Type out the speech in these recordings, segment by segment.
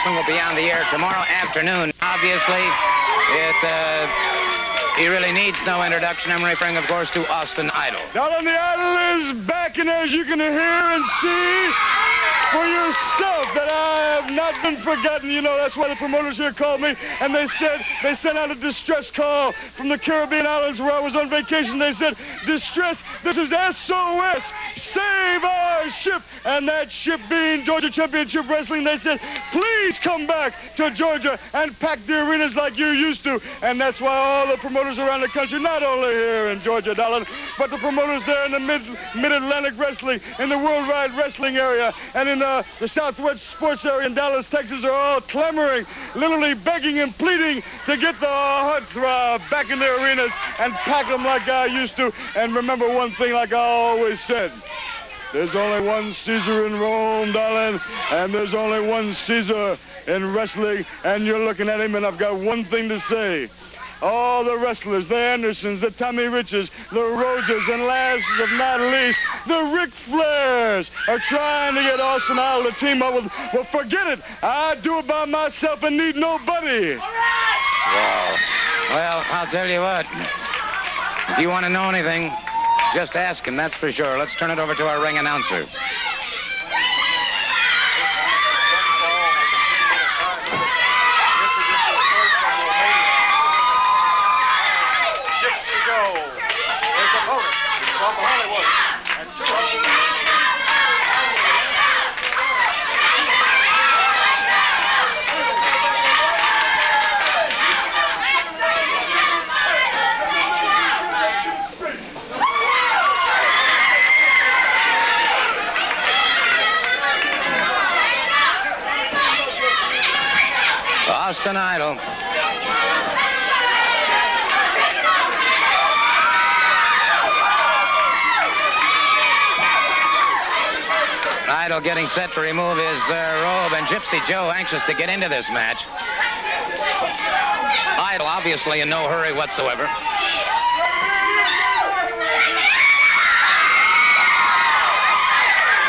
Wrestling will be on the air tomorrow afternoon. Obviously, he really needs no introduction. I'm referring, of course, to Austin Idol. Darling, the Idol is back, and as you can hear and see for yourself that I have not been forgotten. You know, that's why the promoters here called me, and they said they sent out a distress call from the Caribbean islands where I was on vacation. They said, distress, this is SOS. Save our ship, and that ship being Georgia Championship Wrestling. They said, please come back to Georgia and pack the arenas like you used to. And that's why all the promoters around the country, not only here in Georgia, darling, but the promoters there in the Mid-Atlantic Wrestling, in the Worldwide Wrestling area, and in the Southwest Sports area in Dallas, Texas, are all clamoring, literally begging and pleading to get the heartthrob back in their arenas and pack them like I used to. And remember one thing, like I always said, there's only one Caesar in Rome, darling, and there's only one Caesar in wrestling, and you're looking at him, and I've got one thing to say. All the wrestlers, the Andersons, the Tommy Riches, the Roses, and last but not least, the Ric Flairs are trying to get Austin Idol to team up with, well, forget it. I do it by myself and need nobody. All right. Wow. Well, I'll tell you what. If you want to know anything, just ask him, that's for sure. Let's turn it over to our ring announcer. Gypsy Joe is opponent from Hollywood. Austin Idol. Idol getting set to remove his robe, and Gypsy Joe anxious to get into this match. Idol obviously in no hurry whatsoever.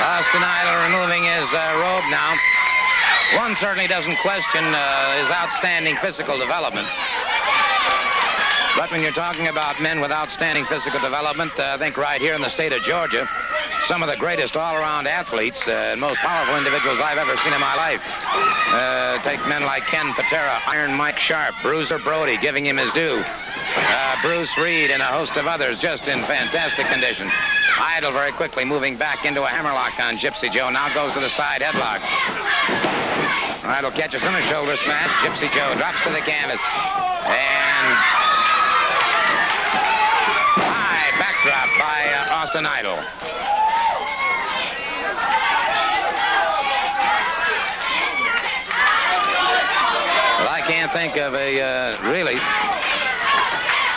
Austin Idol removing his robe now. One certainly doesn't question his outstanding physical development. But when you're talking about men with outstanding physical development, I think right here in the state of Georgia, some of the greatest all-around athletes and most powerful individuals I've ever seen in my life. Take men like Ken Patera, Iron Mike Sharp, Bruiser Brody, giving him his due. Bruce Reed and a host of others just in fantastic condition. Idol very quickly moving back into a hammerlock on Gypsy Joe. Now goes to the side headlock. Idol catches on a shoulder smash. Gypsy Joe drops to the canvas. And high backdrop by Austin Idol. Well, I can't think of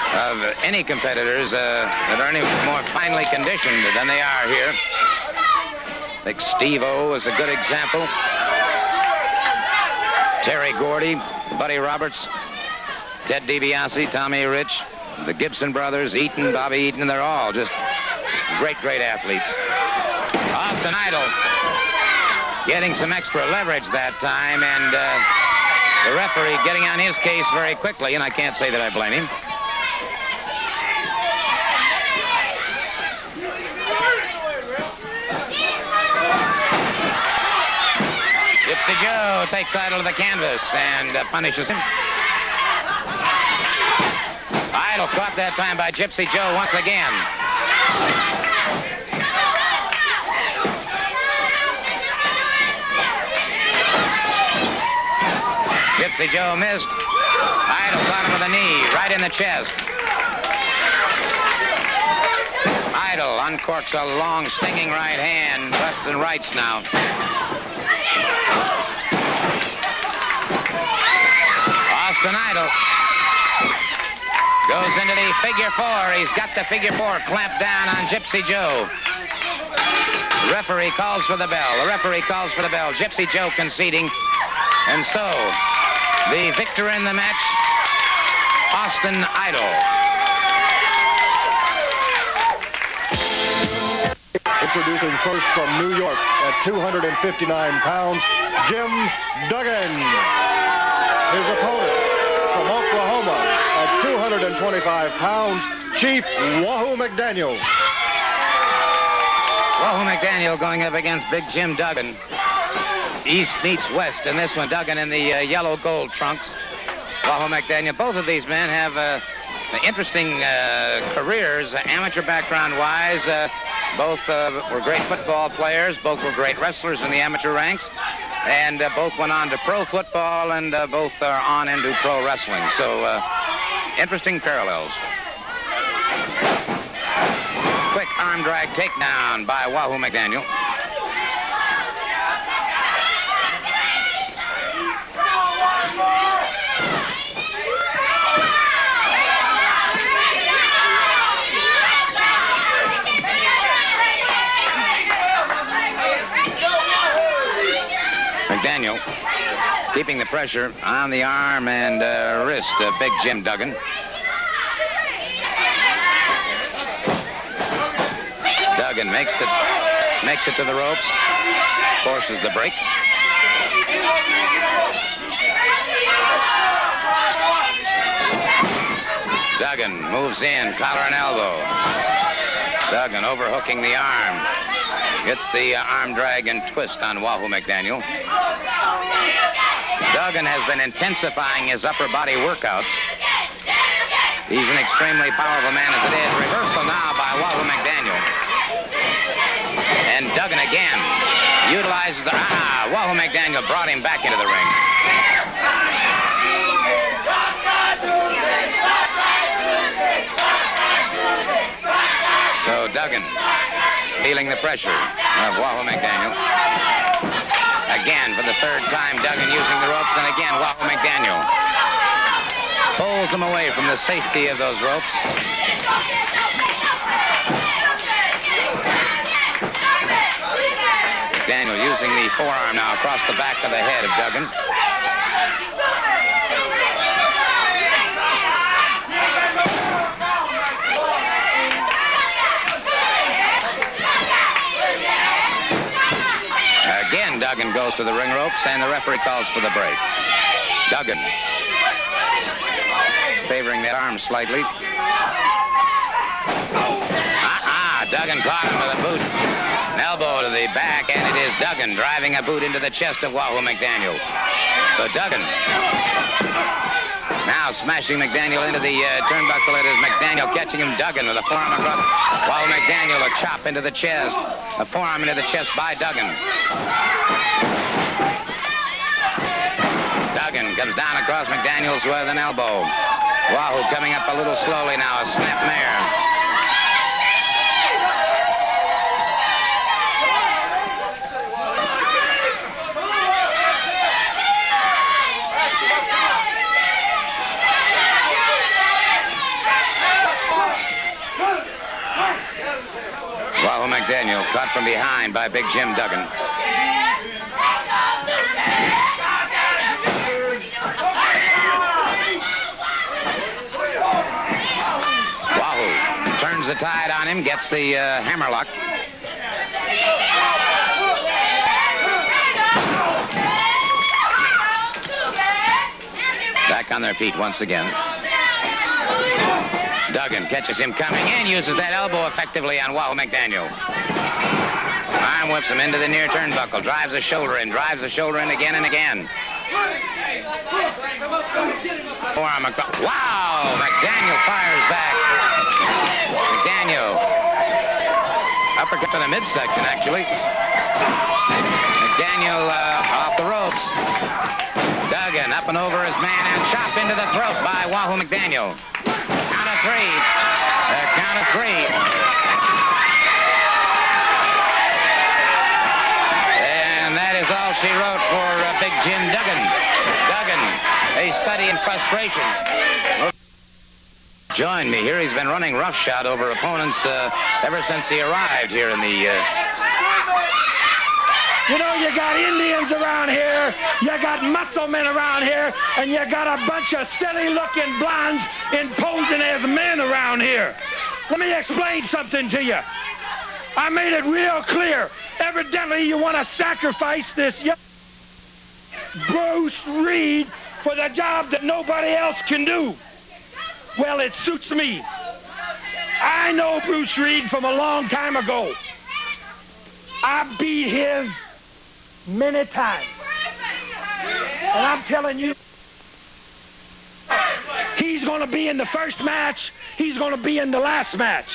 of any competitors that are any more finely conditioned than they are here. I think Steve-O is a good example. Terry Gordy, Buddy Roberts, Ted DiBiase, Tommy Rich, the Gibson brothers, Eaton, Bobby Eaton, they're all just great, great athletes. Austin Idol getting some extra leverage that time, and the referee getting on his case very quickly, and I can't say that I blame him. Gypsy Joe takes Idol to the canvas and punishes him. Idol caught that time by Gypsy Joe once again. Gypsy Joe missed. Idol caught him with a knee right in the chest. Idol uncorks a long, stinging right hand, lefts and rights now. Austin Idol goes into the figure four. He's got the figure four clamped down on Gypsy Joe. The referee calls for the bell. The referee calls for the bell. Gypsy Joe conceding. And so, the victor in the match, Austin Idol. Introducing first from New York at 259 pounds, Jim Duggan. His opponent from Oklahoma at 225 pounds, Chief Wahoo McDaniel. Wahoo McDaniel going up against Big Jim Duggan. East meets west in this one. Duggan in the yellow gold trunks. Wahoo McDaniel. Both of these men have interesting careers, amateur background-wise. Both were great football players. Both were great wrestlers in the amateur ranks. And both went on to pro football, and both are on into pro wrestling. So, interesting parallels. Quick arm drag takedown by Wahoo McDaniel. McDaniel keeping the pressure on the arm and wrist of Big Jim Duggan. Duggan makes it to the ropes, forces the break. Duggan moves in, collar and elbow. Duggan overhooking the arm. Gets the arm drag and twist on Wahoo McDaniel. Duggan has been intensifying his upper body workouts. He's an extremely powerful man as it is. Reversal now by Wahoo McDaniel. And Duggan again utilizes the... Wahoo McDaniel brought him back into the ring. So Duggan feeling the pressure of Wahoo McDaniel. Again, for the third time, Duggan using the ropes, and again, Wahoo McDaniel pulls him away from the safety of those ropes. McDaniel using the forearm now across the back of the head of Duggan. Again, Duggan goes to the ring ropes, and the referee calls for the break. Duggan favoring that arm slightly. Duggan caught him with a boot. An elbow to the back, and it is Duggan driving a boot into the chest of Wahoo McDaniel. So Duggan now smashing McDaniel into the turnbuckle. It is McDaniel catching him. Duggan with a forearm across. Wahoo McDaniel a chop into the chest. A forearm into the chest by Duggan. Duggan comes down across McDaniel's with an elbow. Wahoo coming up a little slowly now. A snap mare. Wahoo McDaniel caught from behind by Big Jim Duggan. Wahoo turns the tide on him, gets the hammerlock. Back on their feet once again. Duggan catches him coming in, uses that elbow effectively on Wahoo McDaniel. Arm whips him into the near turnbuckle, drives the shoulder in again and again. Forearm across. Wow! McDaniel fires back. McDaniel. Uppercut to the midsection, actually. McDaniel off the ropes. Duggan up and over his man and chop into the throat by Wahoo McDaniel. Count of three. Count of three. And that is all she wrote for Big Jim Duggan. Duggan, a study in frustration. Join me here. He's been running roughshod over opponents ever since he arrived here in the... You know, you got Indians around here, you got muscle men around here, and you got a bunch of silly-looking blondes imposing as men around here. Let me explain something to you. I made it real clear. Evidently, you want to sacrifice this young Bruce Reed for the job that nobody else can do. Well, it suits me. I know Bruce Reed from a long time ago. I beat him many times. And I'm telling you, he's going to be in the first match. He's going to be in the last match.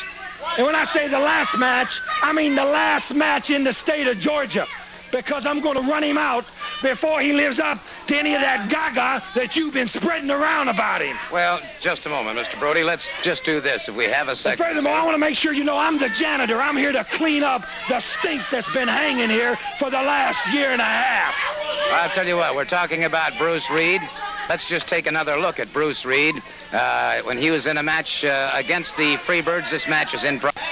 And when I say the last match, I mean the last match in the state of Georgia, because I'm going to run him out before he lives up to any of that gaga that you've been spreading around about him. Well, just a moment, Mr. Brody. Let's just do this if we have a second. And furthermore, I want to make sure you know I'm the janitor. I'm here to clean up the stink that's been hanging here for the last year and a half. I'll tell you what, we're talking about Bruce Reed. Let's just take another look at Bruce Reed. When he was in a match against the Freebirds, this match is in progress.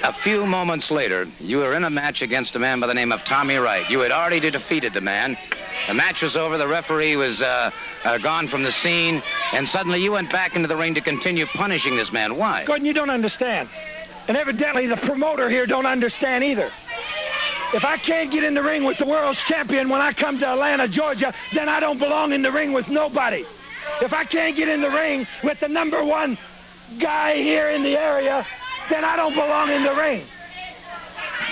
A few moments later, you were in a match against a man by the name of Tommy Wright. You had already defeated the man. The match was over. The referee was gone from the scene. And suddenly you went back into the ring to continue punishing this man. Why? Gordon, you don't understand. And evidently the promoter here don't understand either. If I can't get in the ring with the world's champion when I come to Atlanta, Georgia, then I don't belong in the ring with nobody. If I can't get in the ring with the #1 guy here in the area, then I don't belong in the ring.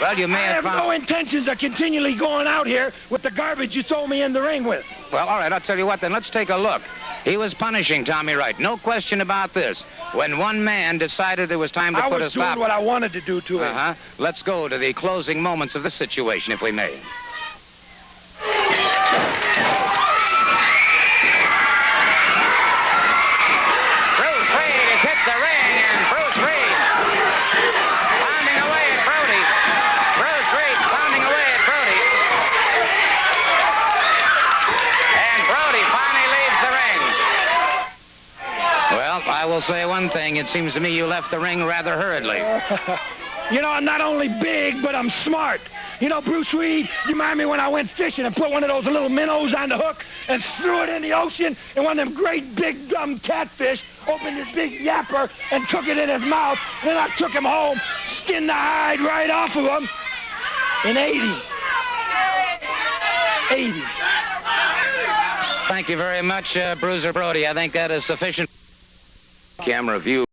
Well, you may I have no intentions of continually going out here with the garbage you throw me in the ring with. Well, all right, I'll tell you what, then let's take a look. He was punishing Tommy Wright. No question about this. When one man decided it was time to put a stop... I was doing what I wanted to do to him. Let's go to the closing moments of this situation, if we may. Bruce Reed has hit the ring, and Bruce Reed pounding away at Brody. Bruce Reed pounding away at Brody. And Brody finally leaves the ring. Well, I will say one thing. It seems to me you left the ring rather hurriedly. You know, I'm not only big, but I'm smart. You know, Bruce Reed, you remind me when I went fishing and put one of those little minnows on the hook and threw it in the ocean, and one of them great big dumb catfish opened his big yapper and took it in his mouth. Then I took him home, skinned the hide right off of him, and ate him. Ate him. Thank you very much, Bruiser Brody. I think that is sufficient camera view.